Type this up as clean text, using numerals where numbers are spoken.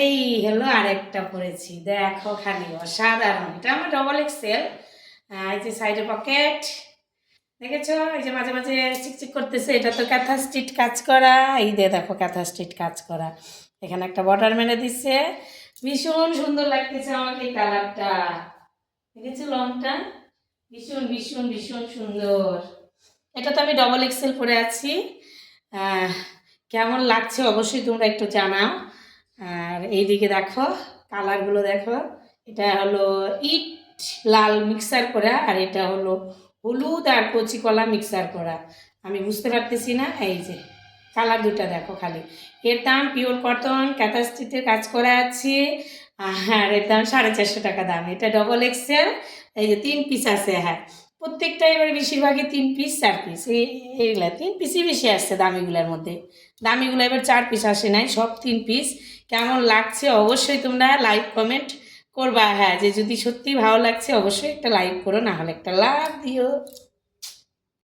এই হলো আরেকটা পরেছি, দেখো খালি অসাধারণ। এটা আমার ডবল এক্সেল। এই যে সাইডে পকেট দেখেছো, এই যে মাঝে মাঝে চিকচিক করতেছে, এটা তো কাঁথা স্টিচ কাজ করা। এই দিয়ে দেখো কাঁথা স্টিচ কাজ করা, এখানে একটা বর্ডার মেরে দিচ্ছে। ভীষণ সুন্দর লাগতেছে আমাকে এই কালারটা, দেখেছো লংটা ভীষণ ভীষণ ভীষণ সুন্দর। এটা তো আমি ডবল এক্সেল পরে আছি। কেমন লাগছে অবশ্যই তোমরা একটু জানাও। আর এইদিকে দেখো কালারগুলো দেখো, এটা হলো ইট লাল মিক্সার করা, আর এটা হলো হলুদ আর কচি কলা মিক্সার করা। আমি বুঝতে পারতেছি না, এই যে কালার দুটা দেখো খালি। এর দাম পিওর কটন ক্যাটাস্টিচের কাজ করা আছে। আর এর দাম 450 টাকা দাম। এটা ডবল এক্সেল, এই যে 3 পিস আছে। হ্যাঁ, প্রত্যেকটা এবার বেশিরভাগই 3 পিস 4 পিস, এইগুলা 3 পিসই বেশি আসছে দামিগুলোর মধ্যে। দামিগুলো এবার 4 পিস আসে নাই, সব 3 পিস। কেমন লাগছে অবশ্যই তোমরা লাইক কমেন্ট করবা। হ্যাঁ, যে যদি সত্যি ভালো লাগছে অবশ্যই একটা লাইক করো, না হলে একটা লাভ দিও।